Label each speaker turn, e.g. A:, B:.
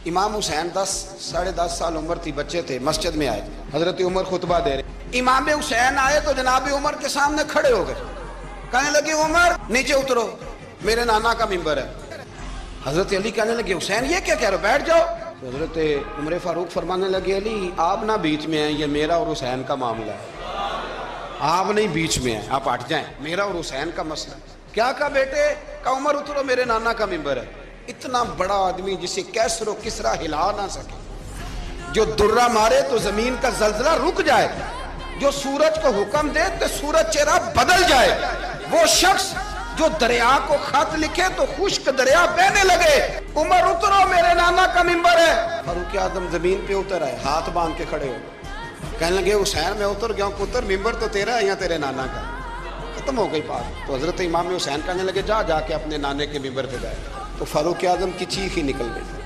A: امام حسین 10-10.5 سال عمر تھی، بچے تھے، مسجد میں آئے، حضرت عمر خطبہ دے رہے، امام حسین آئے تو جناب عمر کے سامنے کھڑے ہو گئے، کہنے لگے عمر نیچے اترو، میرے نانا کا ممبر ہے۔ حضرت علی کہنے لگے حسین یہ کیا کہہ رہے ہو، بیٹھ جاؤ۔ تو حضرت عمر فاروق فرمانے لگے علی آپ نہ بیچ میں ہیں، یہ میرا اور حسین کا معاملہ ہے، آپ نہیں بیچ میں ہیں، آپ ہٹ جائیں، میرا اور حسین کا مسئلہ۔ کیا کہا بیٹے؟ کہا عمر اترو، میرے نانا کا ممبر ہے۔ اتنا بڑا آدمی جسے کیسر و کسرا ہلا نہ سکے، جو درہ مارے تو زمین کا زلزلہ رک جائے، جو سورج کو حکم دے تو سورج چہرہ بدل جائے، وہ شخص جو دریا کو خط لکھے تو خشک دریا بہنے لگے، عمر اترو میرے نانا کا ممبر ہے۔ فاروق اعظم زمین پہ اتر آئے، ہاتھ باندھ کے کھڑے ہو، کہنے لگے حسین میں اتر گیا ہوں، پتر ممبر تو تیرا ہے یا تیرے نانا کا؟ ختم ہو گئی بات۔ تو حضرت امام حسین کہنے لگے جا کے اپنے نانے کے ممبر پہ بیٹھ۔ تو فاروق اعظم کی چیخ ہی نکل گئی۔